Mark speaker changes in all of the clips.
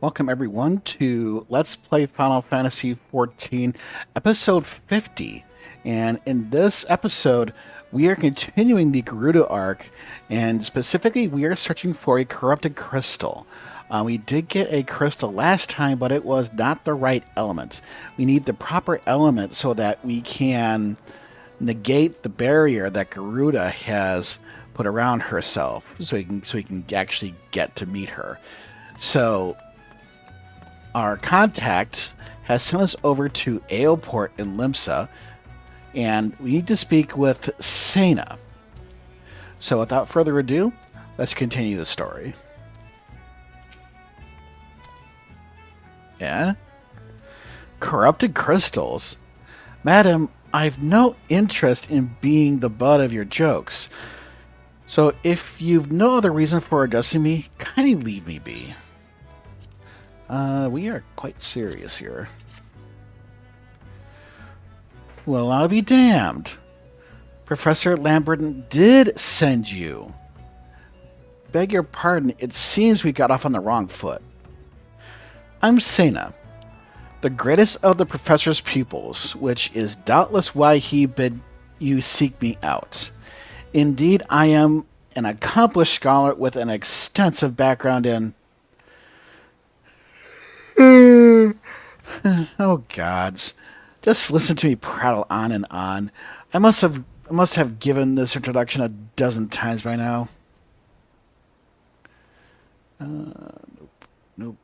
Speaker 1: Welcome everyone to Let's Play Final Fantasy XIV, episode 50. And in this episode, we are continuing the Garuda arc, and specifically, we are searching for a corrupted crystal. We did get a crystal last time, but it was not the right element. We need the proper element so that we can negate the barrier that Garuda has put around herself, so we can actually get to meet her. So our contact has sent us over to Aelport in Limsa, and we need to speak with Sena. So without further ado, let's continue the story. Yeah? Corrupted crystals? Madam, I've no interest in being the butt of your jokes. So if you've no other reason for addressing me, kindly leave me be. We are quite serious here. Well, I'll be damned. Professor Lamberton did send you. Beg your pardon, it seems we got off on the wrong foot. I'm Sena, the greatest of the professor's pupils, which is doubtless why he bid you seek me out. Indeed, I am an accomplished scholar with an extensive background in... Oh gods. Just listen to me prattle on and on. I must have given this introduction a dozen times by now. Nope.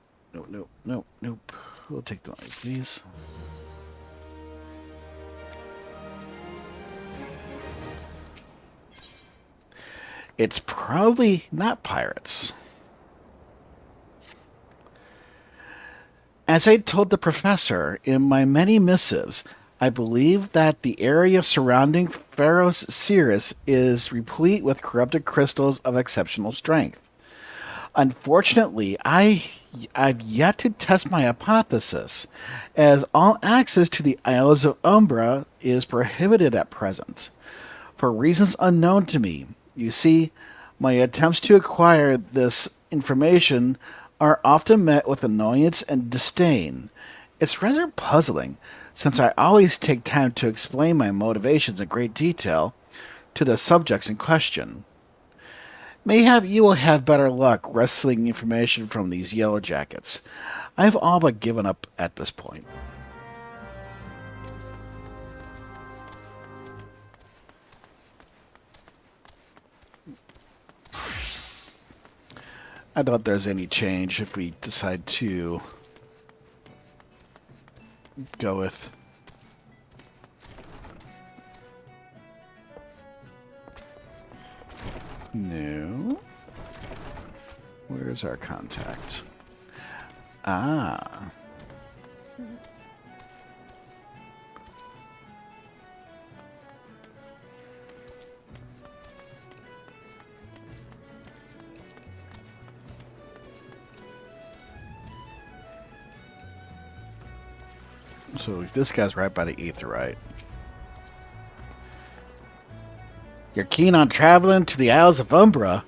Speaker 1: Nope. We'll take the money, please. It's probably not pirates. As I told the professor in my many missives, I believe that the area surrounding Pharaoh's Cirrus is replete with corrupted crystals of exceptional strength. Unfortunately, I've yet to test my hypothesis, as all access to the Isles of Umbra is prohibited at present, for reasons unknown to me. You see, my attempts to acquire this information are often met with annoyance and disdain. It's rather puzzling, since I always take time to explain my motivations in great detail to the subjects in question. Mayhap you will have better luck wresting information from these yellow jackets. I've all but given up at this point. I doubt there's any change if we decide to go with... No. Where's our contact? Ah. So this guy's right by the Aetheryte. You're keen on traveling to the Isles of Umbra?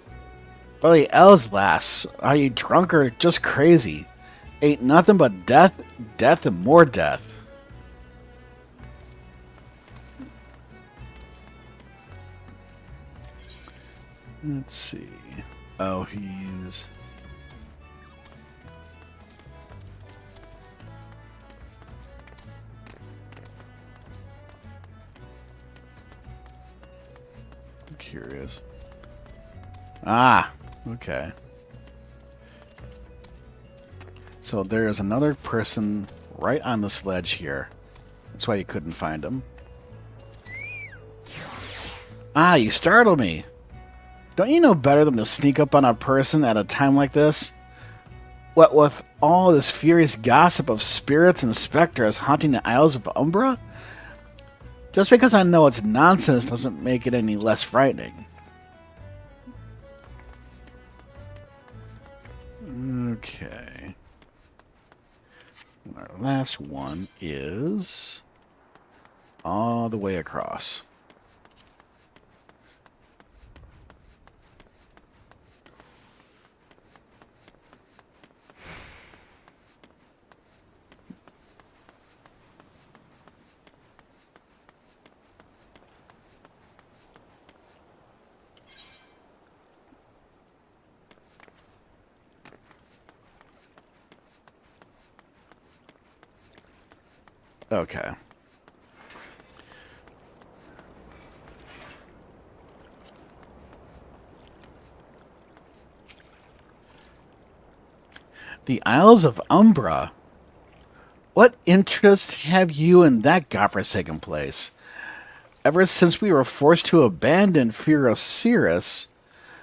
Speaker 1: By the elves, lass. Are you drunk or just crazy? Ain't nothing but death, death, and more death. Let's see. Oh, he's... curious. Ah, okay. So there's another person right on the sledge here. That's why you couldn't find him. Ah, you startled me. Don't you know better than to sneak up on a person at a time like this? What with all this furious gossip of spirits and specters haunting the Isles of Umbra? Just because I know it's nonsense doesn't make it any less frightening. Okay. Our last one is all the way across. Okay. The Isles of Umbra. What interest have you in that godforsaken place? Ever since we were forced to abandon Eorzea,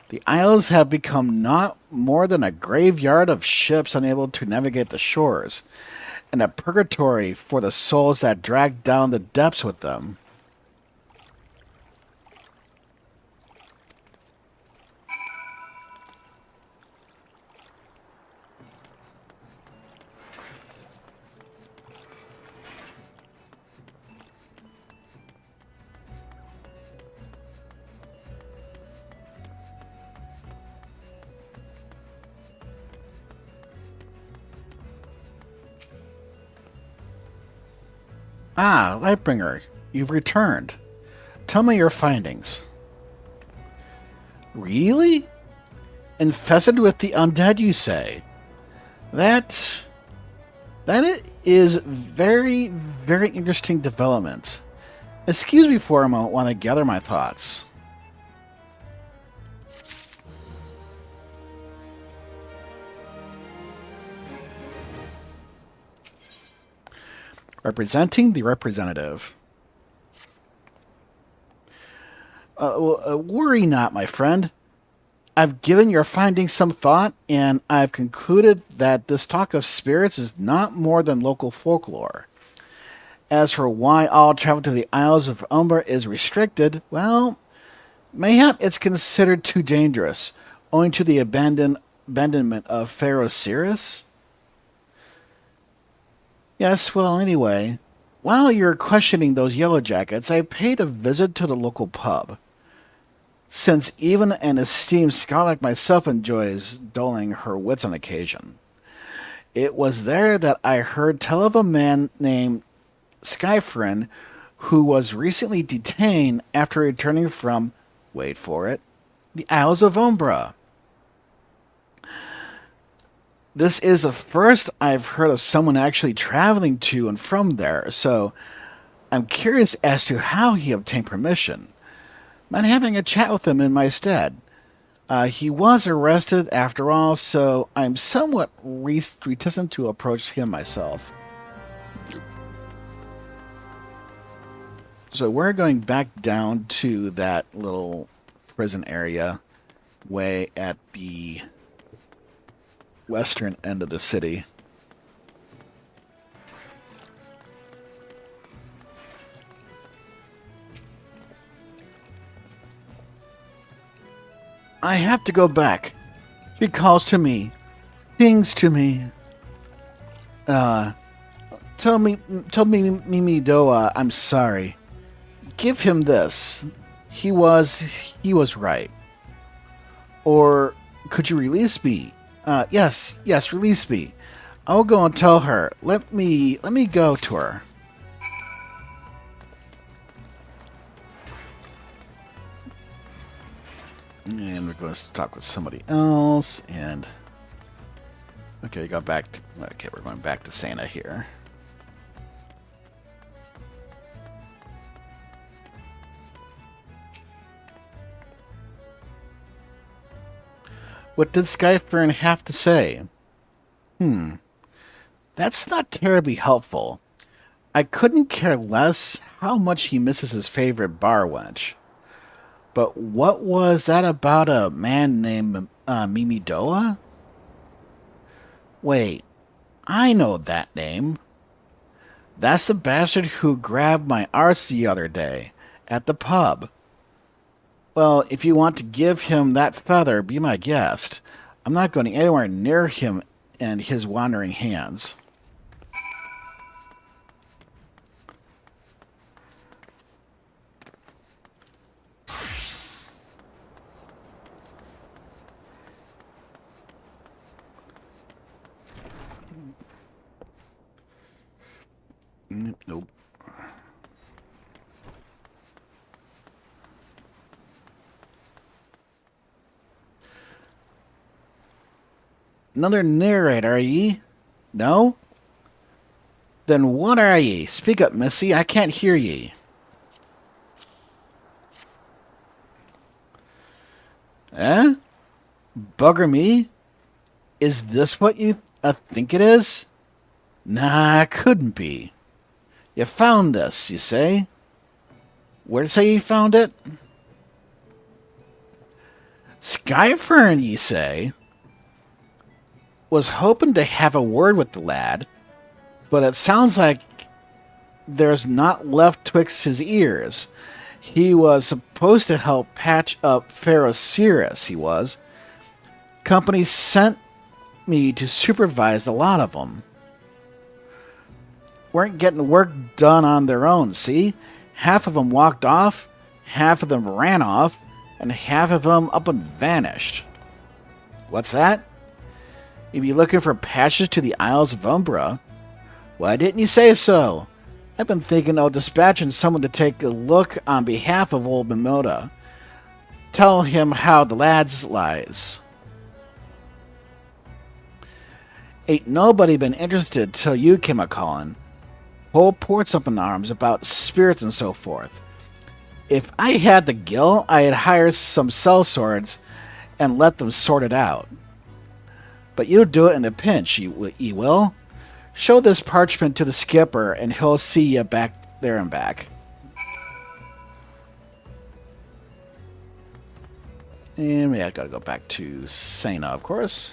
Speaker 1: the Isles have become not more than a graveyard of ships unable to navigate the shores, and a purgatory for the souls that drag down the depths with them. Ah, Lightbringer, you've returned. Tell me your findings. Really? Infested with the undead, you say? That it is very, very interesting development. Excuse me for a moment while I gather my thoughts. Representing the representative. Worry not, my friend. I've given your findings some thought, and I've concluded that this talk of spirits is not more than local folklore. As for why all travel to the Isles of Umbra is restricted, well, mayhap it's considered too dangerous, owing to the abandonment of Eorzea. Yes, well, anyway, while you're questioning those yellow jackets, I paid a visit to the local pub. Since even an esteemed scholar like myself enjoys dulling her wits on occasion. It was there that I heard tell of a man named Skyfriend who was recently detained after returning from, wait for it, the Isles of Umbra. This is the first I've heard of someone actually traveling to and from there, so I'm curious as to how he obtained permission. Mind having a chat with him in my stead. He was arrested after all, so I'm somewhat reticent to approach him myself. So we're going back down to that little prison area way at the western end of the city. I have to go back. She calls to me, sings to me. Tell me, Mimi Doa, I'm sorry. Give him this. He was right. Or could you release me? Yes, release me. I'll go and tell her. Let me go to her. And we're going to talk with somebody else. And okay, we're going back to Santa here. What did Skyfern have to say? That's not terribly helpful. I couldn't care less how much he misses his favorite bar wench. But what was that about a man named Mimidoa? Wait, I know that name. That's the bastard who grabbed my arse the other day at the pub. Well, if you want to give him that feather, be my guest. I'm not going anywhere near him and his wandering hands. Nope. Another narrator, are ye? No? Then what are ye? Speak up, missy. I can't hear ye. Eh? Bugger me? Is this what you think it is? Nah, it couldn't be. You found this, you say? Where'd say you found it? Skyfern, ye say? Was hoping to have a word with the lad, but it sounds like there's not left twixt his ears. He was supposed to help patch up ffxiv, he was. Company sent me to supervise the lot of them. Weren't getting work done on their own, see? Half of them walked off, half of them ran off, and half of them up and vanished. What's that? You be looking for patches to the Isles of Umbra? Why didn't you say so? I've been thinking of dispatching someone to take a look on behalf of old Mimoda. Tell him how the lads lies. Ain't nobody been interested till you came a-calling. Whole port's up in arms about spirits and so forth. If I had the gil, I'd hire some sellswords and let them sort it out. But you'll do it in a pinch, ye will. Show this parchment to the skipper, and he'll see you back there and back. And yeah, I gotta go back to Sena, of course.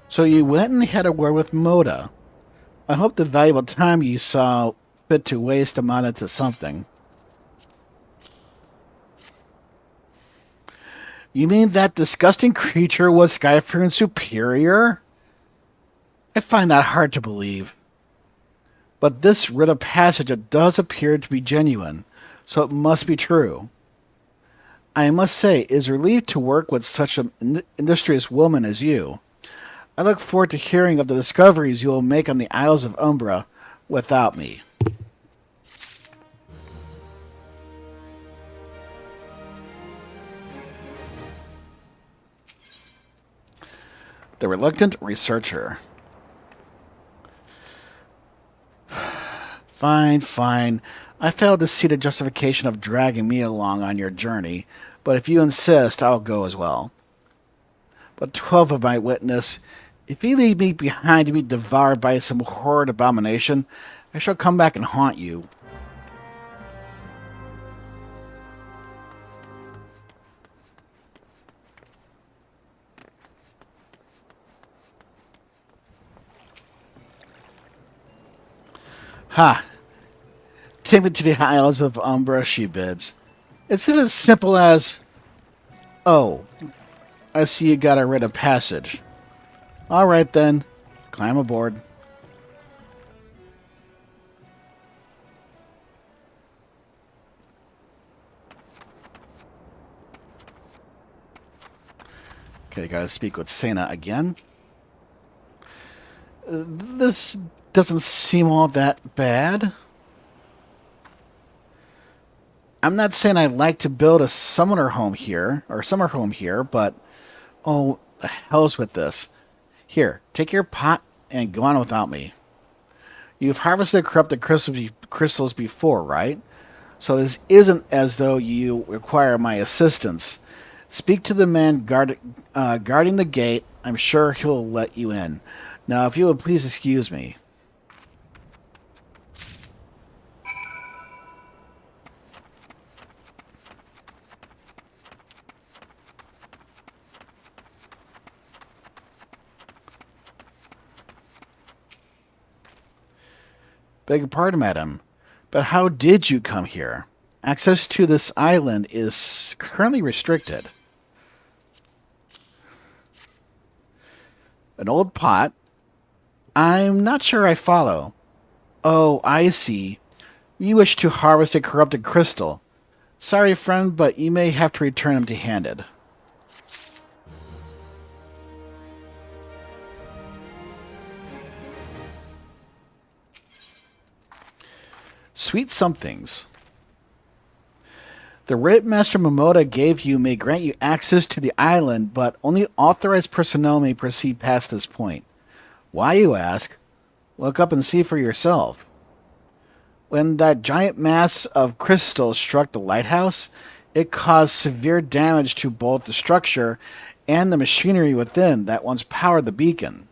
Speaker 1: So you went and had a word with Moda. I hope the valuable time you saw fit to waste amounted to something. You mean that disgusting creature was Skyfern's superior? I find that hard to believe. But this writ of passage does appear to be genuine, so it must be true. I must say, it is a relief to work with such an industrious woman as you. I look forward to hearing of the discoveries you will make on the Isles of Umbra without me. The Reluctant Researcher. Fine. I failed to see the justification of dragging me along on your journey, but if you insist, I'll go as well. But 12 of my witness, if you leave me behind to be devoured by some horrid abomination, I shall come back and haunt you. Ha! Take me to the Isles of Umbra, she bids. It's as simple as... Oh, I see you got a writ of passage. All right, then. Climb aboard. Okay, gotta speak with Sena again. This doesn't seem all that bad. I'm not saying I'd like to build a summer home here, but oh, the hell's with this. Here, take your pot and go on without me. You've harvested corrupted crystals before, right? So this isn't as though you require my assistance. Speak to the man guarding the gate. I'm sure he'll let you in. Now, if you would please excuse me. Beg your pardon, madam, but how did you come here? Access to this island is currently restricted. An old pot? I'm not sure I follow. Oh, I see. You wish to harvest a corrupted crystal. Sorry, friend, but you may have to return empty-handed. Sweet somethings. The writ Master Momoda gave you may grant you access to the island, but only authorized personnel may proceed past this point. Why, you ask? Look up and see for yourself. When that giant mass of crystal struck the lighthouse, it caused severe damage to both the structure and the machinery within that once powered the beacon.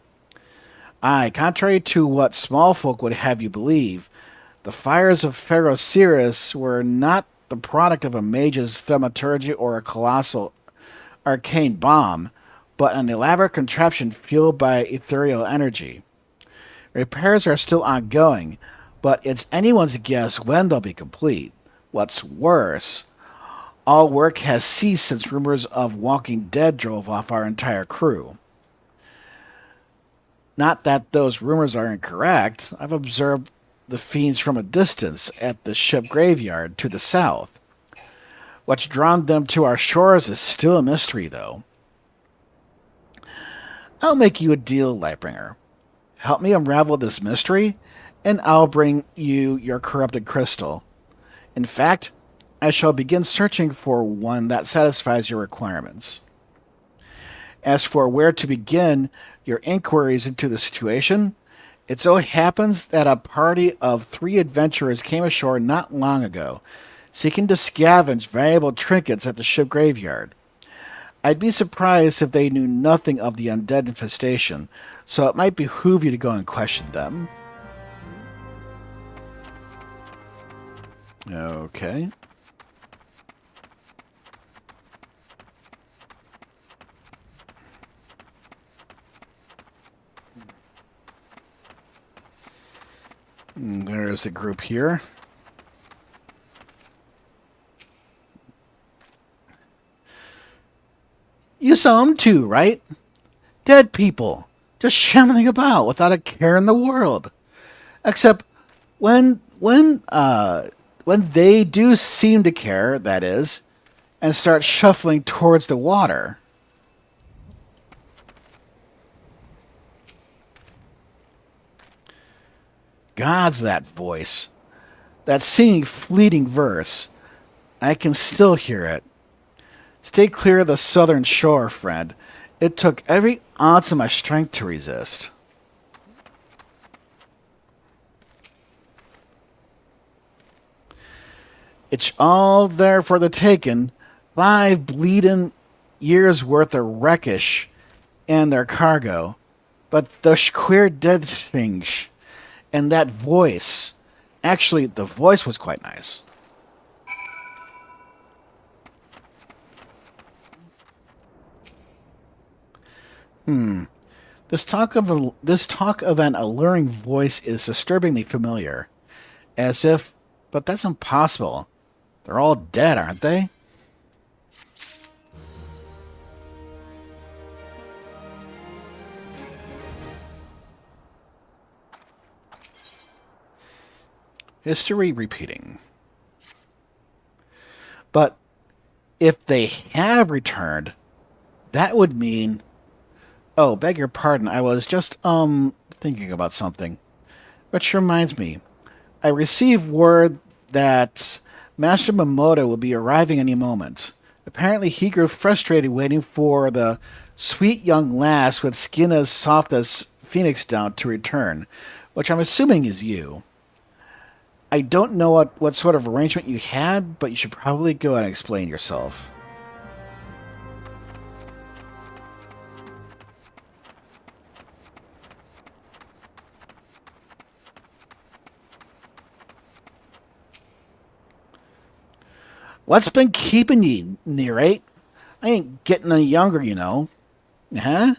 Speaker 1: Aye, contrary to what small folk would have you believe, the fires of Pharaoh Sirius were not the product of a mage's thaumaturgy or a colossal arcane bomb, but an elaborate contraption fueled by ethereal energy. Repairs are still ongoing, but it's anyone's guess when they'll be complete. What's worse, all work has ceased since rumors of Walking Dead drove off our entire crew. Not that those rumors are incorrect. I've observed the fiends from a distance at the ship graveyard to the south. What's drawn them to our shores is still a mystery, though. I'll make you a deal, Lightbringer. Help me unravel this mystery, and I'll bring you your corrupted crystal. In fact, I shall begin searching for one that satisfies your requirements. As for where to begin your inquiries into the situation, it so happens that a party of 3 adventurers came ashore not long ago, seeking to scavenge valuable trinkets at the ship graveyard. I'd be surprised if they knew nothing of the undead infestation, so it might behoove you to go and question them. Okay. There's a group here. You saw them too, right? Dead people, just shambling about without a care in the world. Except when they do seem to care, that is, and start shuffling towards the water. God's that voice. That singing fleeting verse. I can still hear it. Stay clear of the southern shore, friend. It took every ounce of my strength to resist. It's all there for the taking. 5 bleeding years worth of wreckage and their cargo. But those queer dead things and that voice. Actually, the voice was quite nice. This talk of an alluring voice is disturbingly familiar. As if, but that's impossible. They're all dead, aren't they? History repeating. But if they have returned, that would mean... Oh, beg your pardon, I was just, thinking about something. Which reminds me, I received word that Master Momoda will be arriving any moment. Apparently he grew frustrated waiting for the sweet young lass with skin as soft as phoenix down to return, which I'm assuming is you. I don't know what sort of arrangement you had, but you should probably go and explain yourself. What's been keeping you, Nerate? I ain't getting any younger, you know. Huh?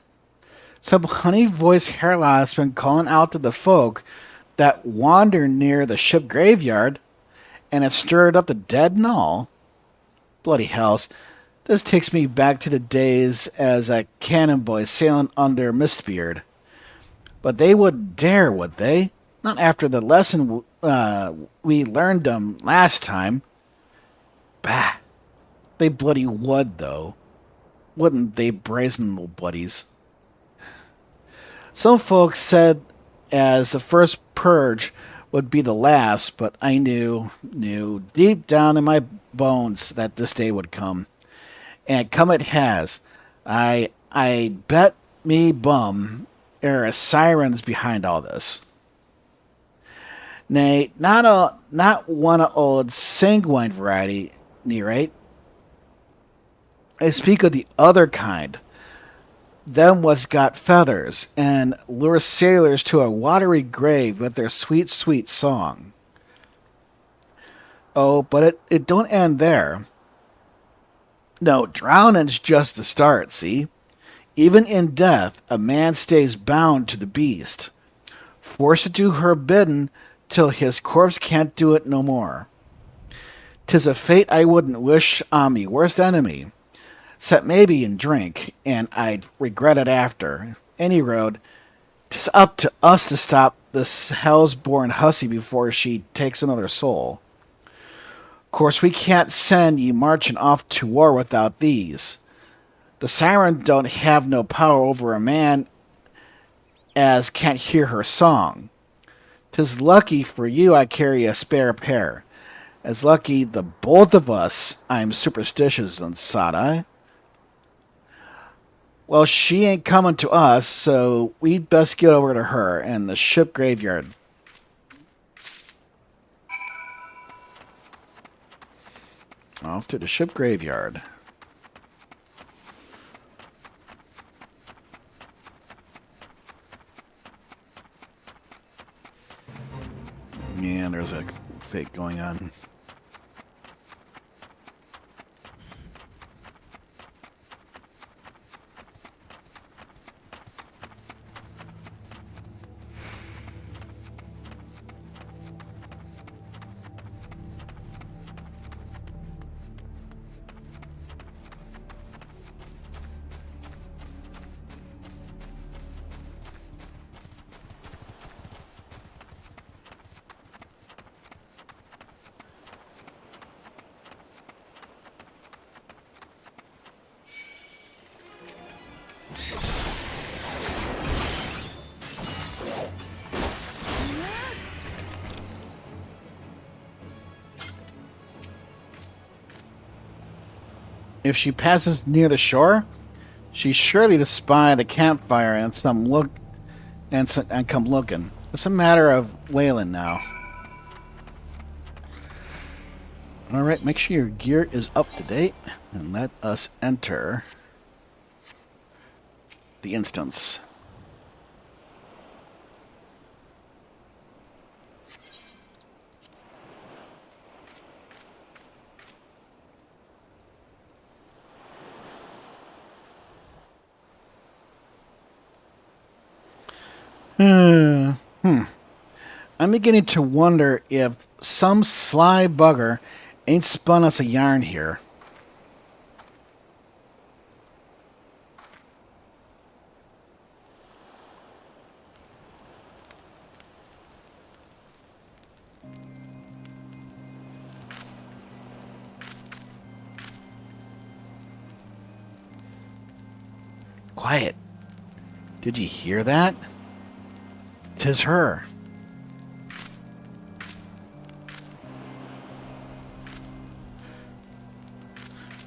Speaker 1: Some honey-voiced hairless been calling out to the folk that wander near the ship graveyard, and have stirred up the dead and all. Bloody hells. This takes me back to the days as a cannon boy sailing under Mistbeard. But they wouldn't dare, would they? Not after the lesson we learned them last time. Bah! They bloody would, though. Wouldn't they, brazen little bloodies? Some folks said as the first purge would be the last, but I knew deep down in my bones that this day would come. And come it has. I bet me bum there are sirens behind all this. Nay, not one old sanguine variety, nee, right? I speak of the other kind. Them was got feathers, and lure sailors to a watery grave with their sweet, sweet song. Oh, but it don't end there. No, drowning's just the start, see? Even in death, a man stays bound to the beast, forced to do her biddin' till his corpse can't do it no more. 'Tis a fate I wouldn't wish on me worst enemy, 'cept maybe in drink, and I'd regret it after. Any road, 'tis up to us to stop this hell's-born hussy before she takes another soul. Course we can't send ye marching off to war without these. The siren don't have no power over a man as can't hear her song. 'Tis lucky for you I carry a spare pair. As lucky the both of us I'm superstitious and sot I. Well, she ain't coming to us, so we'd best get over to her and the ship graveyard. Off to the ship graveyard. Yeah, there's a fake going on. If she passes near the shore, she's surely to spy the campfire and and come looking. It's a matter of whaling now. All right, make sure your gear is up to date, and let us enter the instance. I'm beginning to wonder if some sly bugger ain't spun us a yarn here. Quiet. Did you hear that? 'Tis her.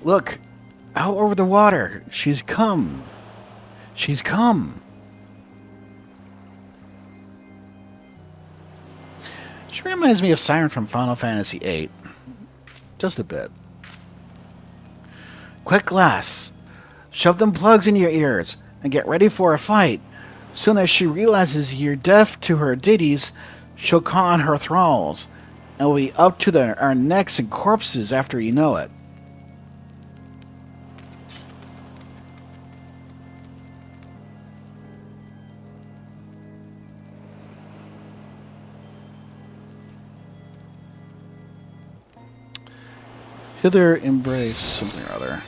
Speaker 1: Look, out over the water. She's come. She's come. She reminds me of Siren from Final Fantasy VIII. Just a bit. Quick, lass. Shove them plugs in your ears and get ready for a fight. Soon as she realizes you're deaf to her ditties, she'll call on her thralls, and we'll be up to our necks in corpses after you know it. Hither embrace something or other.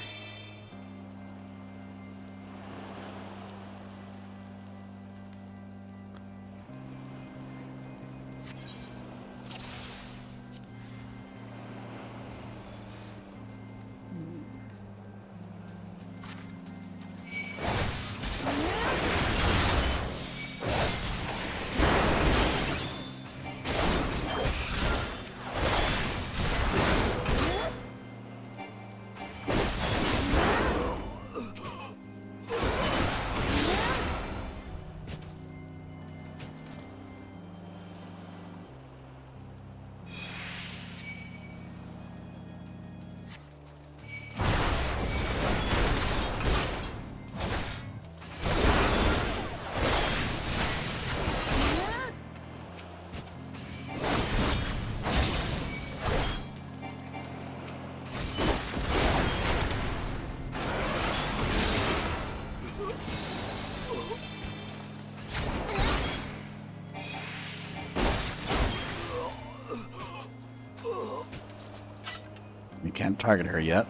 Speaker 1: Can't target her yet.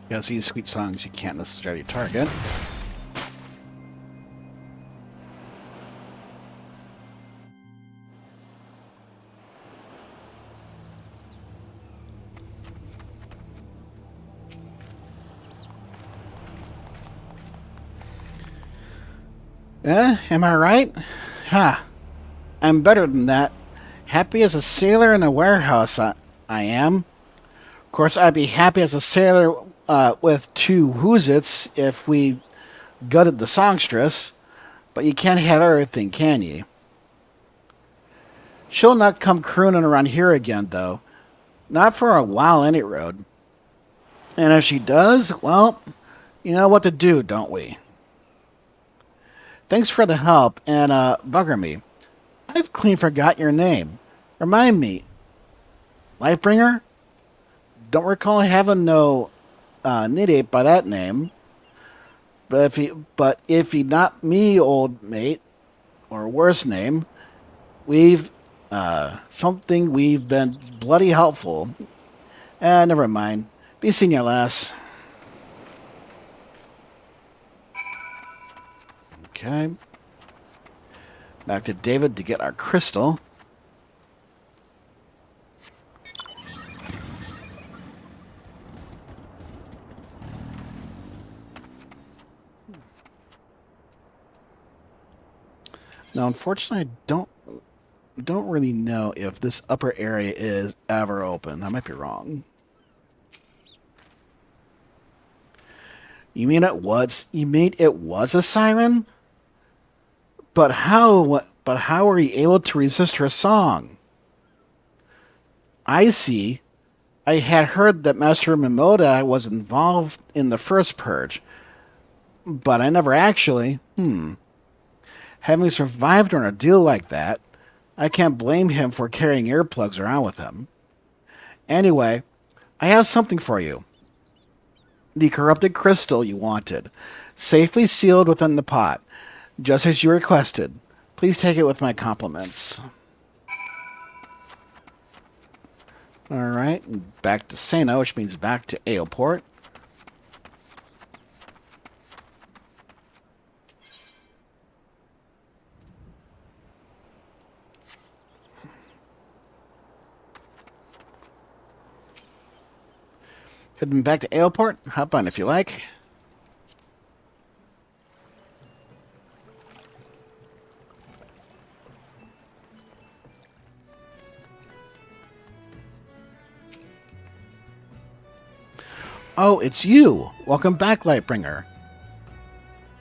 Speaker 1: Because these sweet songs you can't necessarily target. Am I right? Ha! I'm better than that. Happy as a sailor in a warehouse, I am. Of course, I'd be happy as a sailor with two whoozits if we gutted the songstress, but you can't have everything, can ye? She'll not come crooning around here again, though. Not for a while, any road. And if she does, well, you know what to do, don't we? Thanks for the help, and bugger me. I've clean forgot your name. Remind me. Lightbringer? Don't recall having no Nidape by that name. But if he not me, old mate, or worse name, we've been bloody helpful. Never mind. Be seeing you, lass. Okay. Back to David to get our crystal. Now, unfortunately, I don't really know if this upper area is ever open. I might be wrong. You mean it was a siren? But how were you able to resist her song? I see. I had heard that Master Mimoda was involved in the first purge, but I never actually. Having survived on a deal like that, I can't blame him for carrying earplugs around with him. Anyway, I have something for you. The corrupted crystal you wanted, safely sealed within the pot, just as you requested. Please take it with my compliments. Alright, back to Sena, which means back to Eoport. Heading back to Aleport? Hop on if you like. Oh, it's you! Welcome back, Lightbringer.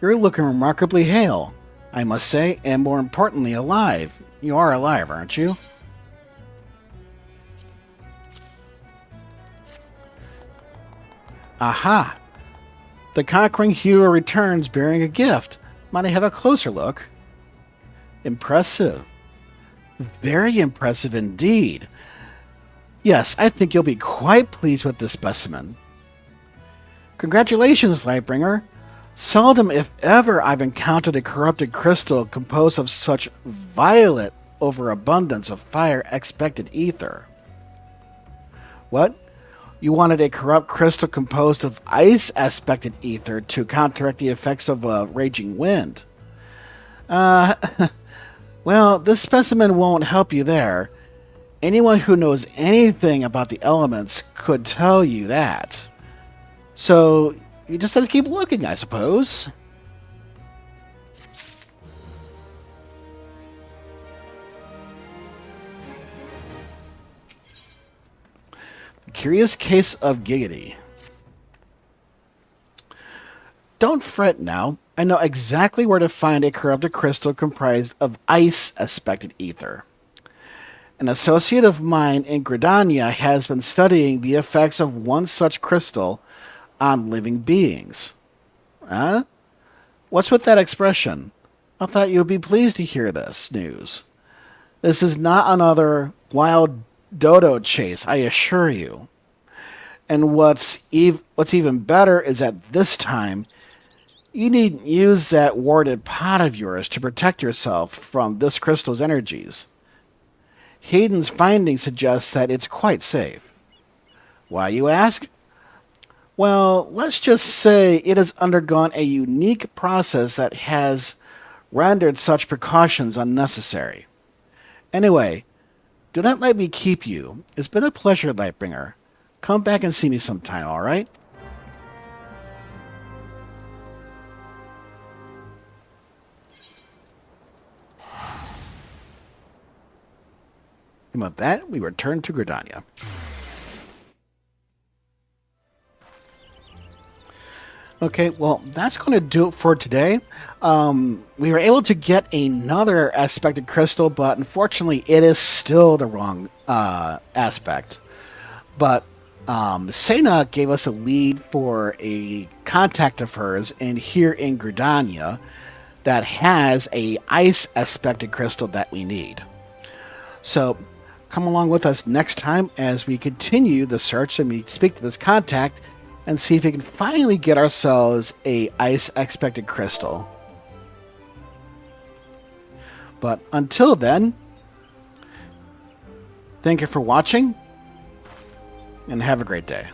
Speaker 1: You're looking remarkably hale, I must say, and more importantly, alive. You are alive, aren't you? Aha! The conquering hero returns bearing a gift. Might I have a closer look? Impressive. Very impressive indeed. Yes, I think you'll be quite pleased with this specimen. Congratulations, Lightbringer. Seldom, if ever, I've encountered a corrupted crystal composed of such violent overabundance of fire-expected ether. What? You wanted a corrupt crystal composed of ice-aspected ether to counteract the effects of a raging wind. Well, this specimen won't help you there. Anyone who knows anything about the elements could tell you that. So, you just have to keep looking, I suppose. The Curious Case of Giggity. Don't fret now. I know exactly where to find a corrupted crystal comprised of ice-aspected ether. An associate of mine in Gridania has been studying the effects of one such crystal on living beings. Huh? What's with that expression? I thought you would be pleased to hear this news. This is not another wild dodo chase, I assure you. And what's even better is that this time, you needn't use that warded pot of yours to protect yourself from this crystal's energies. Hayden's findings suggest that it's quite safe. Why, you ask? Well, let's just say it has undergone a unique process that has rendered such precautions unnecessary. Anyway, do not let me keep you. It's been a pleasure, Lightbringer. Come back and see me sometime, alright? And with that, we return to Gridania. Okay, well, that's going to do it for today. We were able to get another aspected crystal, but unfortunately, it is still the wrong aspect. But Sena gave us a lead for a contact of hers here in Gridania that has a ice aspected crystal that we need. So come along with us next time as we continue the search and we speak to this contact and see if we can finally get ourselves a ice expected crystal. But until then, thank you for watching and have a great day.